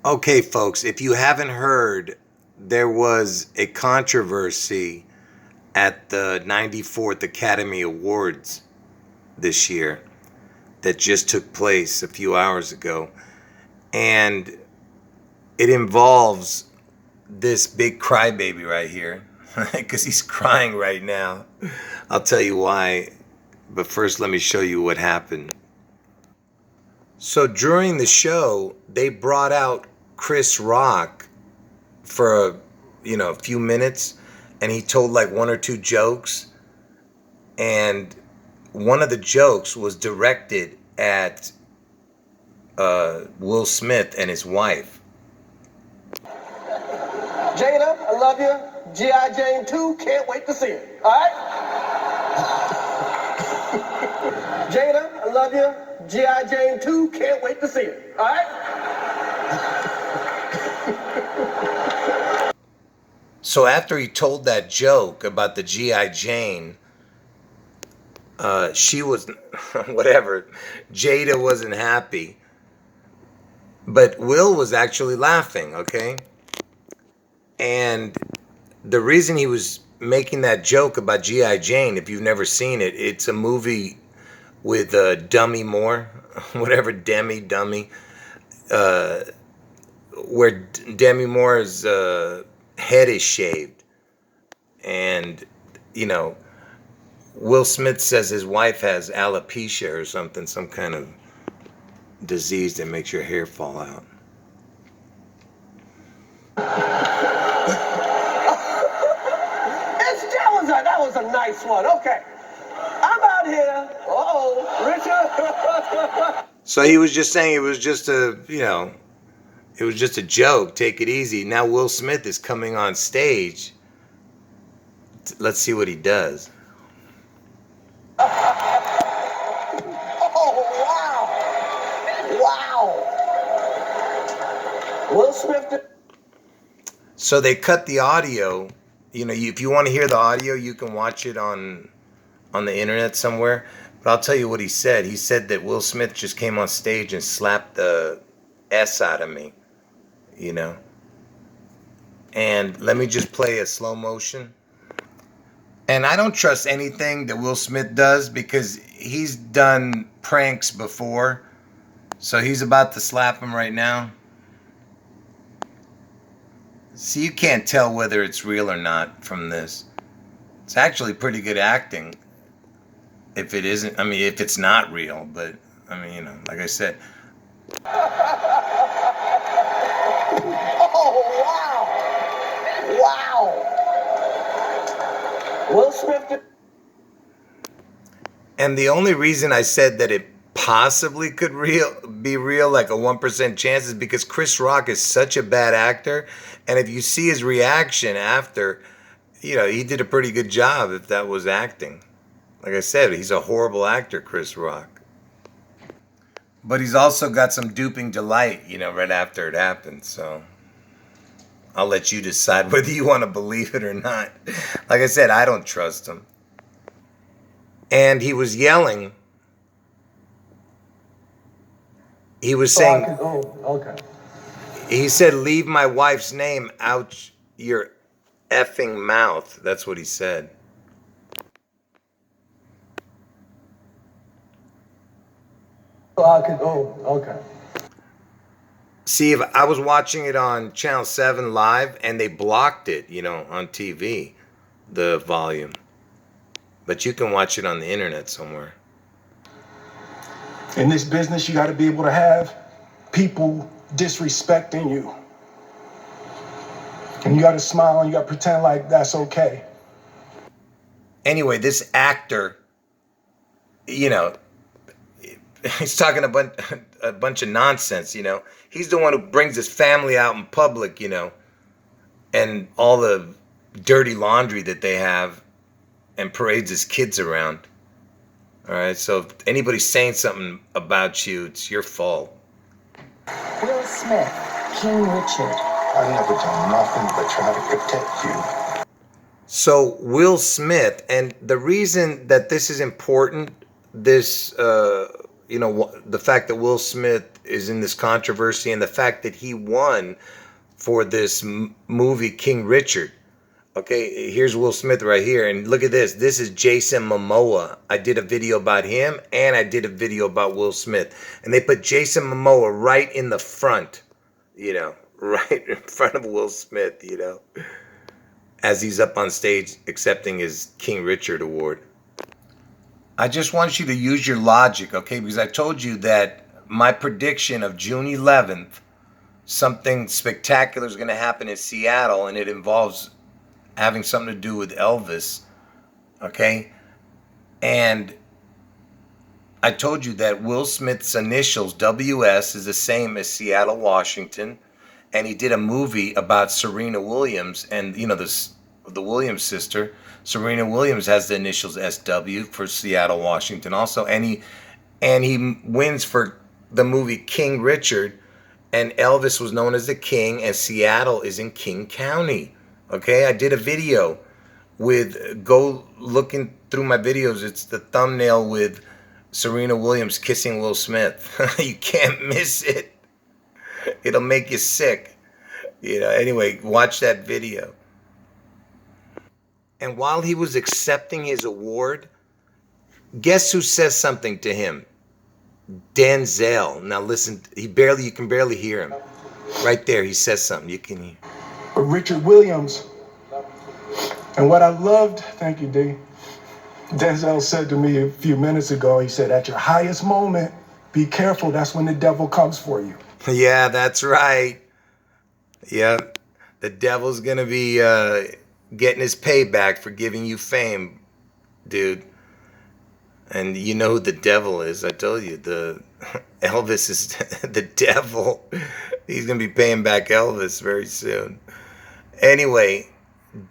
Okay, folks, if you haven't heard, there was a controversy at the 94th Academy Awards this year that just took place a few hours ago. And it involves this big crybaby right here, because he's crying right now. I'll tell you why. But first, let me show you what happened. So during the show, they brought out Chris Rock for a few minutes, and he told like one or two jokes, and one of the jokes was directed at Will Smith and his wife. Jada, I love you. G.I. Jane 2, can't wait to see it. All right? Jada, I love you. G.I. Jane 2, can't wait to see it. All right? So after he told that joke about the G.I. Jane, she was, whatever, Jada wasn't happy. But Will was actually laughing, okay? And the reason he was making that joke about G.I. Jane, if you've never seen it, it's a movie with Dummy Moore, whatever, Dummy, where Demi Moore's head is shaved. And, Will Smith says his wife has alopecia or something, some kind of disease that makes your hair fall out. That was a nice one. Okay. I'm out here. Richard. So he was just saying it was just a joke. Take it easy. Now Will Smith is coming on stage. Let's see what he does. Wow. Will Smith. So they cut the audio. If you want to hear the audio, you can watch it on the internet somewhere. But I'll tell you what he said. He said that Will Smith just came on stage and slapped the S out of me, And let me just play a slow motion. And I don't trust anything that Will Smith does because he's done pranks before. So he's about to slap him right now. See, you can't tell whether it's real or not from this. It's actually pretty good acting. If it isn't, if it's not real, but like I said. Oh, wow. Will Smith. And the only reason I said that it possibly could be real, like a 1% chance, is because Chris Rock is such a bad actor. And if you see his reaction after, he did a pretty good job if that was acting. Like I said, he's a horrible actor, Chris Rock. But he's also got some duping delight, right after it happened. So I'll let you decide whether you want to believe it or not. Like I said, I don't trust him. And he was yelling. He was saying, okay. He said, "Leave my wife's name out your effing mouth." That's what he said. Okay. See, if I was watching it on Channel 7 live and they blocked it, on TV, the volume. But you can watch it on the internet somewhere. In this business, you got to be able to have people disrespecting you. And you got to smile and you got to pretend like that's okay. Anyway, this actor, he's talking a bunch of nonsense, He's the one who brings his family out in public, and all the dirty laundry that they have, and parades his kids around. All right, so if anybody's saying something about you, it's your fault. Will Smith, King Richard. I never done nothing but try to protect you. So Will Smith, and the reason that this is important, the fact that Will Smith is in this controversy, and the fact that he won for this movie King Richard. Okay, here's Will Smith right here, and look at this. This is Jason Momoa. I did a video about him, and I did a video about Will Smith, and they put Jason Momoa right in the front, you know, right in front of Will Smith, you know, as he's up on stage accepting his King Richard award. I just want you to use your logic, okay? Because I told you that my prediction of June 11th, something spectacular is going to happen in Seattle, and it involves having something to do with Elvis, okay? And I told you that Will Smith's initials, WS, is the same as Seattle, Washington, and he did a movie about Serena Williams, and you know, the Williams sister, Serena Williams, has the initials SW for Seattle, Washington also, and he wins for the movie King Richard, and Elvis was known as the King, and Seattle is in King County. Okay, I did a video with, go looking through my videos, it's the thumbnail with Serena Williams kissing Will Smith. You can't miss it. It'll make you sick. You know, anyway, watch that video. And while he was accepting his award, guess who says something to him? Denzel. Now listen, you can barely hear him. Right there, he says something. You can hear. Richard Williams. And what I loved, thank you, D. Denzel said to me a few minutes ago, he said, at your highest moment, be careful, that's when the devil comes for you. Yeah, that's right. Yeah, the devil's gonna be getting his payback for giving you fame, dude. And you know who the devil is. I told you, the Elvis is the devil. He's gonna be paying back Elvis very soon. Anyway,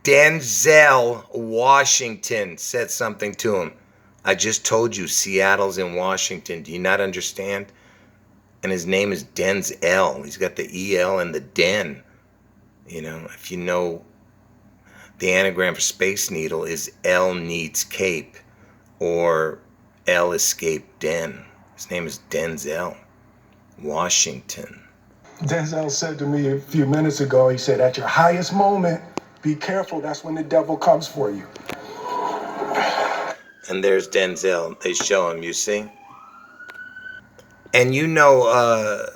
Denzel Washington said something to him. I just told you Seattle's in Washington. Do you not understand? And his name is Denzel. He's got the EL and the Den. You know, if you know, the anagram for Space Needle is L needs cape, or L escaped Den. His name is Denzel Washington. Denzel said to me a few minutes ago, he said, at your highest moment, be careful, that's when the devil comes for you. And there's Denzel. They show him, you see? And you know,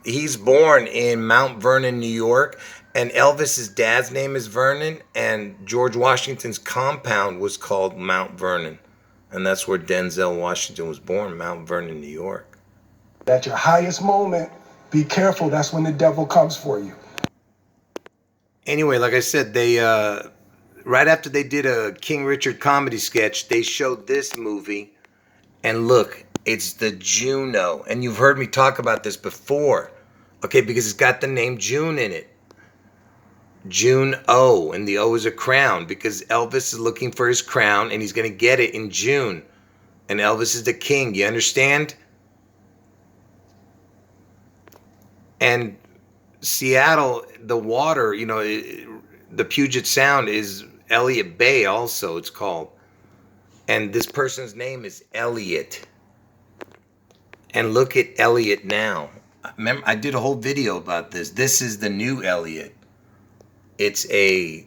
he's born in Mount Vernon, New York, and Elvis's dad's name is Vernon, and George Washington's compound was called Mount Vernon. And that's where Denzel Washington was born, Mount Vernon, New York. At your highest moment, be careful, that's when the devil comes for you. Anyway, like I said, they right after they did a King Richard comedy sketch, they showed this movie, and look, it's the JUNO, and you've heard me talk about this before, okay, because it's got the name June in it. June O, and the O is a crown, because Elvis is looking for his crown, and he's going to get it in June, and Elvis is the king, you understand? And Seattle, the water, you know, the Puget Sound is Elliott Bay also, it's called. And this person's name is Elliot. And look at Elliot now. Remember, I did a whole video about this. This is the new Elliot. It's a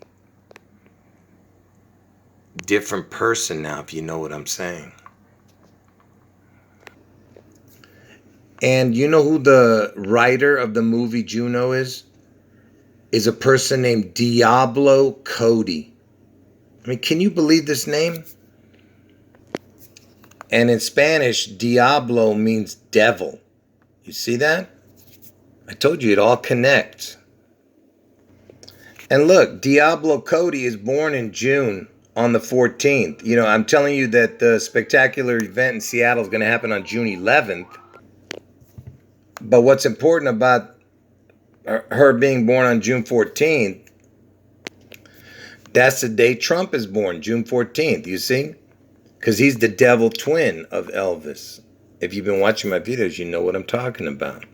different person now, if you know what I'm saying. And you know who the writer of the movie Juno is? Is a person named Diablo Cody. I mean, can you believe this name? And in Spanish, Diablo means devil. You see that? I told you it all connects. And look, Diablo Cody is born in June on the 14th. You know, I'm telling you that the spectacular event in Seattle is going to happen on June 11th. But what's important about her being born on June 14th, that's the day Trump is born, June 14th, you see? Because he's the devil twin of Elvis. If you've been watching my videos, you know what I'm talking about.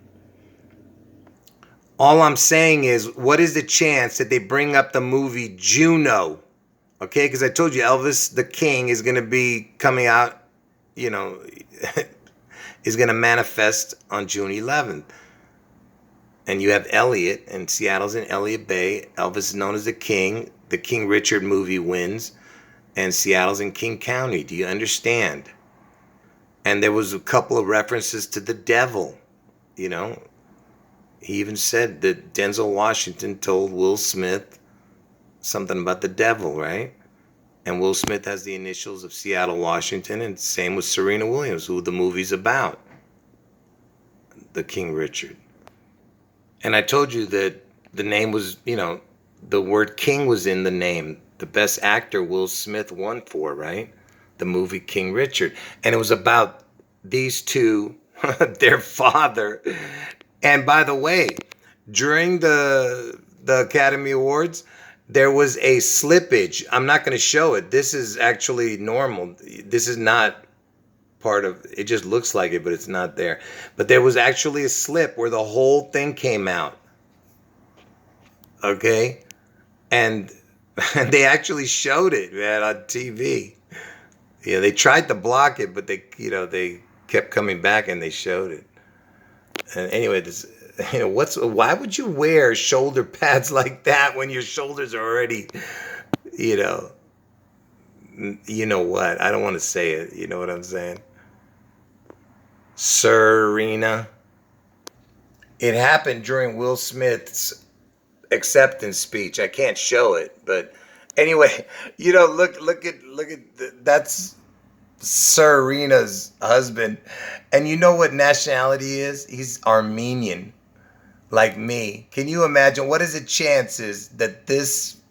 All I'm saying is, what is the chance that they bring up the movie Juno? Okay, because I told you Elvis the King is going to be coming out, you know, is going to manifest on June 11th. And you have Elliot, and Seattle's in Elliott Bay. Elvis is known as the King. The King Richard movie wins, and Seattle's in King County. Do you understand? And there was a couple of references to the devil, you know. He even said that Denzel Washington told Will Smith something about the devil, right? And Will Smith has the initials of Seattle, Washington, and same with Serena Williams, who the movie's about, the King Richard. And I told you that the name was, you know, the word king was in the name. The best actor Will Smith won for, right? The movie King Richard. And it was about these two, their father. And by the way, during the Academy Awards, there was a slippage. I'm not going to show it. This is actually normal. This is not part of it. Just looks like it, but it's not there. But there was actually a slip where the whole thing came out. Okay? And they actually showed it, man, on TV. Yeah, they tried to block it, but they kept coming back and they showed it. And anyway, why would you wear shoulder pads like that when your shoulders are already, you know what? I don't want to say it. You know what I'm saying? Serena. It happened during Will Smith's acceptance speech. I can't show it, but anyway, look at that's Serena's husband. And you know what nationality he is? He's Armenian, like me. Can you imagine what is the chances that this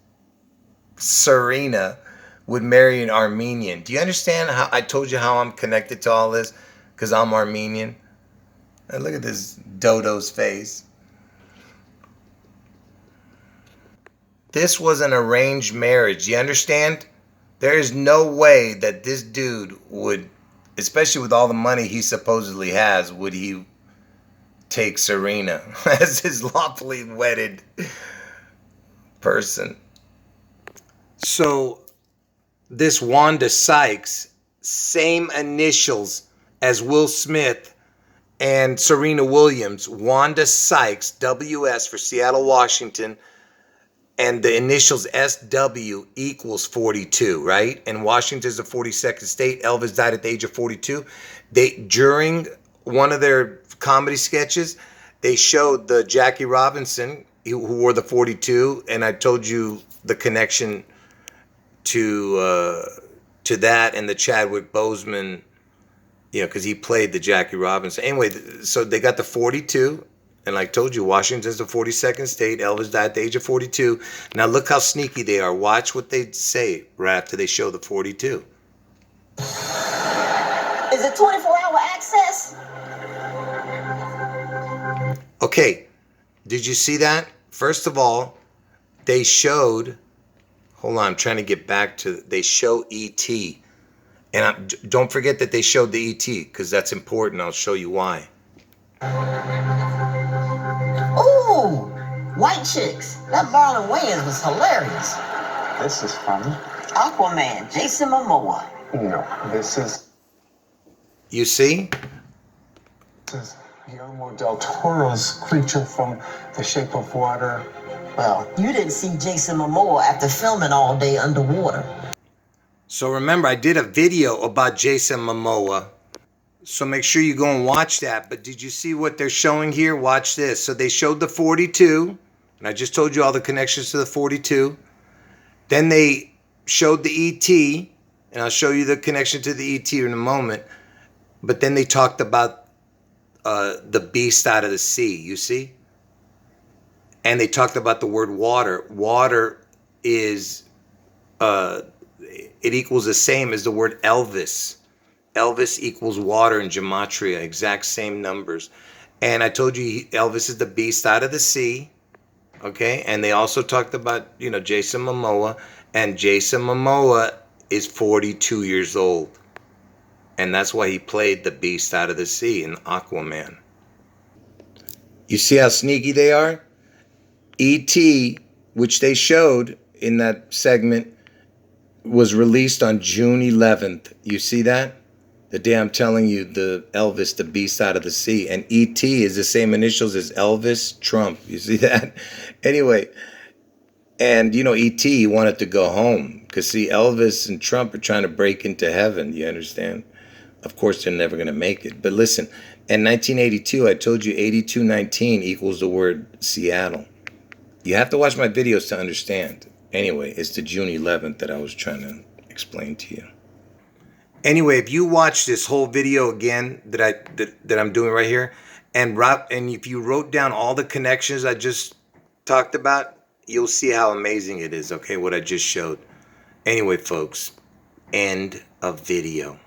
Serena would marry an Armenian? Do you understand how I told you how I'm connected to all this? Because I'm Armenian. And look at this dodo's face. This was an arranged marriage. You understand? There is no way that this dude would, especially with all the money he supposedly has, would he take Serena as his lawfully wedded person. So this Wanda Sykes, same initials as Will Smith and Serena Williams. Wanda Sykes, WS for Seattle, Washington, and the initials SW equals 42, right? And Washington's the 42nd state. Elvis died at the age of 42. During one of their comedy sketches, they showed the Jackie Robinson, who wore the 42, and I told you the connection to that and the Chadwick Boseman, because he played the Jackie Robinson. Anyway, so they got the 42, and like I told you, Washington's the 42nd state. Elvis died at the age of 42. Now look how sneaky they are. Watch what they say right after they show the 42. Is it 24-hour access? Okay, did you see that? First of all, they showed, hold on, I'm trying to get back to, they show E.T. And don't forget that they showed the E.T. because that's important. I'll show you why. Ooh, white chicks. That Marlon Wayans was hilarious. This is funny. Aquaman, Jason Momoa. No, this is You see? Guillermo del Toro's creature from The Shape of Water. Well, you didn't see Jason Momoa after filming all day underwater. So remember, I did a video about Jason Momoa. So make sure you go and watch that. But did you see what they're showing here? Watch this. So they showed the 42. And I just told you all the connections to the 42. Then they showed the E.T. And I'll show you the connection to the E.T. in a moment. But then they talked about the beast out of the sea, you see? And they talked about the word water. Water is, it equals the same as the word Elvis. Elvis equals water in gematria, exact same numbers. And I told you Elvis is the beast out of the sea, okay? And they also talked about, Jason Momoa. And Jason Momoa is 42 years old. And that's why he played the beast out of the sea in Aquaman. You see how sneaky they are? E.T., which they showed in that segment, was released on June 11th. You see that? The day I'm telling you the Elvis, the B side of the C, and E.T. is the same initials as Elvis Trump. You see that? Anyway, and you know E.T. wanted to go home because see Elvis and Trump are trying to break into heaven. You understand? Of course, they're never going to make it. But listen, in 1982, I told you 8219 equals the word Seattle. You have to watch my videos to understand. Anyway, it's the June 11th that I was trying to explain to you. Anyway, if you watch this whole video again that I'm doing right here, and if you wrote down all the connections I just talked about, you'll see how amazing it is. Okay, what I just showed. Anyway, folks, end of video.